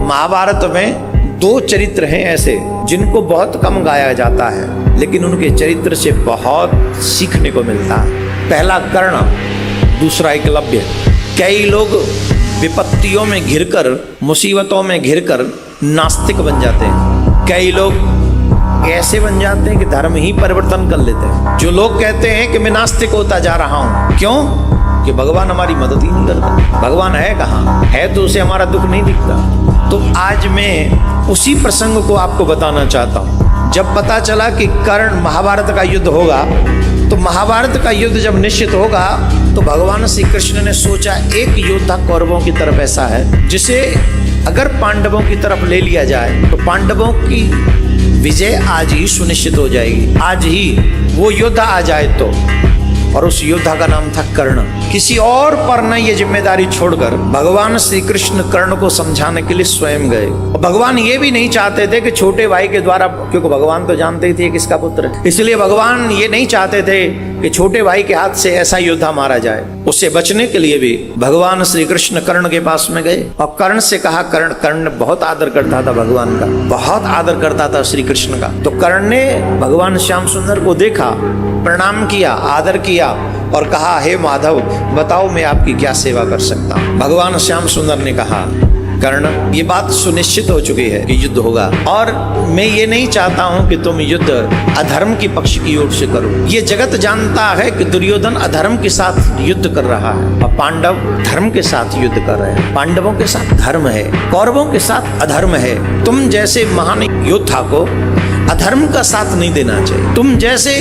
महाभारत में दो चरित्र हैं ऐसे जिनको बहुत कम गाया जाता है, लेकिन उनके चरित्र से बहुत सीखने को मिलता है। पहला कर्ण, दूसरा एकलव्य। कई लोग विपत्तियों में घिरकर, मुसीबतों में घिरकर नास्तिक बन जाते हैं। कई लोग ऐसे बन जाते हैं कि धर्म ही परिवर्तन कर लेते हैं। जो लोग कहते हैं कि मैं नास्तिक होता जा रहा हूं, क्यों? कि भगवान हमारी मदद ही नहीं करता। भगवान है कहाँ? है तो उसे हमारा दुख नहीं दिखता। तो आज मैं उसी प्रसंग को आपको बताना चाहता हूँ। जब पता चला कि कर्ण महाभारत का युद्ध होगा, तो महाभारत का युद्ध जब निश्चित होगा तो भगवान श्री कृष्ण ने सोचा एक योद्धा कौरवों की तरफ ऐसा है जिसे अगर पांडवों की तरफ ले लिया जाए तो पांडवों की विजय आज ही सुनिश्चित हो जाएगी। आज ही वो योद्धा आ जाए तो, और उस योद्धा का नाम था कर्ण। किसी और पर न ये जिम्मेदारी छोड़कर भगवान श्री कृष्ण कर्ण को समझाने के लिए स्वयं गए। और भगवान ये भी नहीं चाहते थे कि छोटे भाई के द्वारा, क्योंकि भगवान तो जानते ही थे किसका पुत्र है, इसलिए भगवान ये नहीं चाहते थे कि छोटे भाई के हाथ से ऐसा योद्धा मारा जाए। उससे बचने के लिए भी भगवान श्री कृष्ण कर्ण के पास में गए और कर्ण से कहा, कर्ण बहुत आदर करता था भगवान का, बहुत आदर करता था श्री कृष्ण का। तो कर्ण ने भगवान श्याम सुंदर को देखा, प्रणाम किया, आदर किया और कहा, हे माधव बताओ मैं आपकी क्या सेवा कर सकता हूँ। भगवान श्याम सुंदर ने कहा, कर्ण ये बात सुनिश्चित हो चुकी है कि युद्ध होगा, और मैं ये नहीं चाहता हूं कि तुम युद्ध अधर्म की पक्ष की ओर से करो। ये जगत जानता है कि दुर्योधन अधर्म के साथ युद्ध कर रहा है और पांडव धर्म के साथ युद्ध कर रहे हैं। पांडवों के साथ धर्म है, कौरवों के साथ अधर्म है। तुम जैसे महान योद्धा को अधर्म का साथ नहीं देना चाहिए, तुम जैसे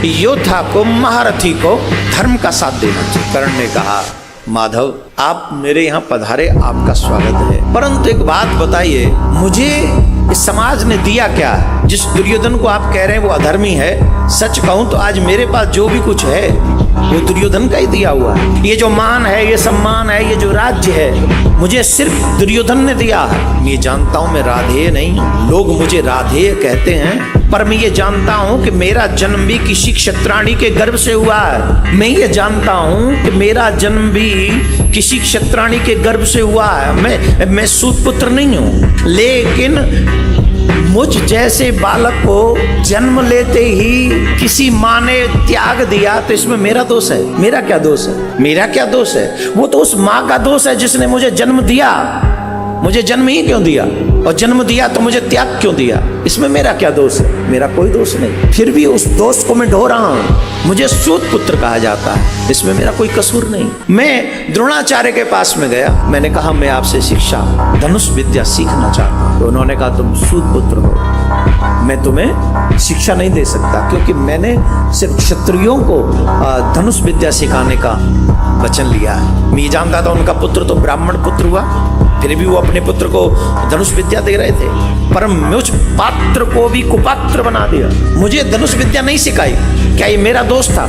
योद्धा को, महारथी को धर्म का साथ देना चाहिए। कर्ण ने कहा, माधव आप मेरे यहाँ पधारे, आपका स्वागत है, परंतु एक बात बताइए, मुझे इस समाज ने दिया क्या? जिस दुर्योधन को आप कह रहे हैं वो अधर्मी है, सच कहूं तो आज मेरे पास जो भी कुछ है वो दुर्योधन का ही दिया हुआ है। ये जो मान है, ये सम्मान है, ये जो राज्य है, मुझे सिर्फ दुर्योधन ने दिया है। मैं जानता हूं मैं राधेय नहीं हूं, लोग मुझे राधेय कहते हैं, पर मैं ये जानता हूं कि मेरा जन्म भी किसी क्षत्राणी के गर्भ से हुआ है। मैं ये जानता हूं कि मेरा जन्म भी किसी क्षत्राणी के गर्भ से हुआ है। मैं सूत पुत्र नहीं हूं, लेकिन मुझ जैसे बालक को जन्म लेते ही किसी माँ ने त्याग दिया, तो इसमें मेरा दोष है? मेरा क्या दोष है? मेरा क्या दोष है? वो तो उस माँ का दोष है जिसने मुझे जन्म दिया। मुझे जन्म ही क्यों दिया, और जन्म दिया तो मुझे त्याग क्यों दिया? इसमें मेरा क्या दोष है? मेरा कोई दोष नहीं, फिर भी उस दोष को मैं ढो रहा हूं। मुझे सूत पुत्र कहा जाता है, इसमें मेरा कोई कसूर नहीं। मैं द्रोणाचार्य के पास में गया, मैंने कहा मैं आपसे शिक्षा, धनुष विद्या सीखना चाहता हूं। तो उन्होंने कहा तुम सूत पुत्र हो, मैं तुम्हें शिक्षा नहीं दे सकता, क्योंकि मैंने सिर्फ क्षत्रियों को धनुष विद्या सिखाने का वचन लिया है। मैं जानता था उनका पुत्र तो ब्राह्मण पुत्र हुआ, फिर भी वो अपने पुत्र को धनुष विद्या दे रहे थे, पर मुझ पात्र को भी कुपात्र बना दिया। मुझे धनुष विद्या नहीं सिखाई। क्या ये मेरा दोष था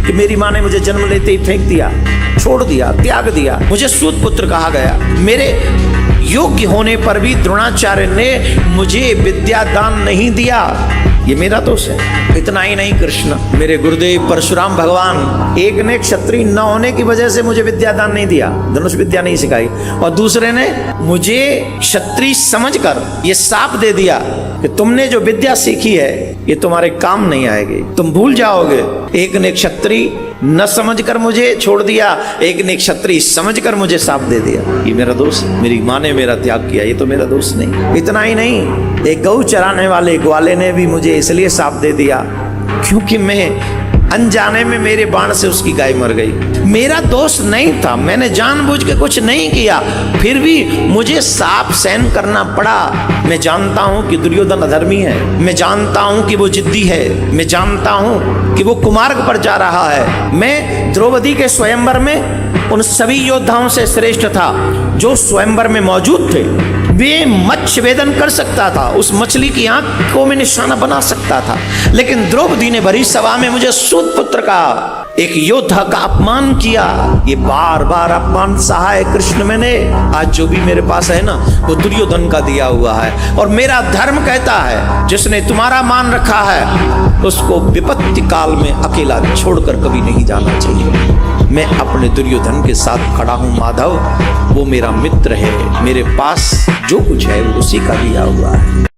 कि मेरी माँ ने मुझे जन्म लेते ही फेंक दिया, छोड़ दिया, त्याग दिया? मुझे सूत पुत्र कहा गया। मेरे योग्य होने पर भी द्रोणाचार्य ने मुझे विद्या दान नहीं दिया, ये मेरा दोष है। इतना ही नहीं, कृष्ण मेरे गुरुदेव परशुराम भगवान, एक ने क्षत्रिय न होने की वजह से मुझे विद्यादान नहीं दिया, धनुष विद्या नहीं सिखाई, और दूसरे ने मुझे क्षत्रिय समझकर ये शाप दे दिया कि तुमने जो विद्या सीखी है ये तुम्हारे काम नहीं आएगी, तुम भूल जाओगे। एक ने क्षत्रिय न समझकर मुझे छोड़ दिया, एक ने क्षत्रिय समझकर मुझे शाप दे दिया, ये मेरा दोष है। मेरी माँ ने मेरा त्याग किया, ये तो मेरा दोष नहीं। इतना ही नहीं, एक गऊ चराने वाले ग्वाले ने भी मुझे इसलिए शाप दे दिया क्योंकि मैं अनजाने में मेरे बाण से उसकी गाय मर गई। मेरा दोष नहीं था, मैंने जानबूझ के कुछ नहीं किया, फिर भी मुझे शाप सहन करना पड़ा। मैं जानता हूं कि दुर्योधन अधर्मी है, मैं जानता हूं कि वो जिद्दी है, मैं जानता हूं कि वो कुमार्ग पर जा रहा है। मैं द्रौपदी के स्वयंवर में उन सभी योद्धाओं से श्रेष्ठ था जो स्वयंवर में मौजूद थे। वे मत्स्य वेदन कर सकता था, उस मछली की आंख को मैं निशाना बना सकता था, लेकिन द्रौपदी ने भरी सभा में मुझे सूत पुत्र का, एक योद्धा का अपमान किया। ये बार बार अपमान सहा है कृष्ण मैंने। आज जो भी मेरे पास है ना वो दुर्योधन का दिया हुआ है, और मेरा धर्म कहता है जिसने तुम्हारा मान रखा है उसको विपत्ति काल में अकेला छोड़कर कभी नहीं जाना चाहिए। मैं अपने दुर्योधन के साथ खड़ा हूँ माधव, वो मेरा मित्र है, मेरे पास जो कुछ है वो उसी का दिया हुआ है।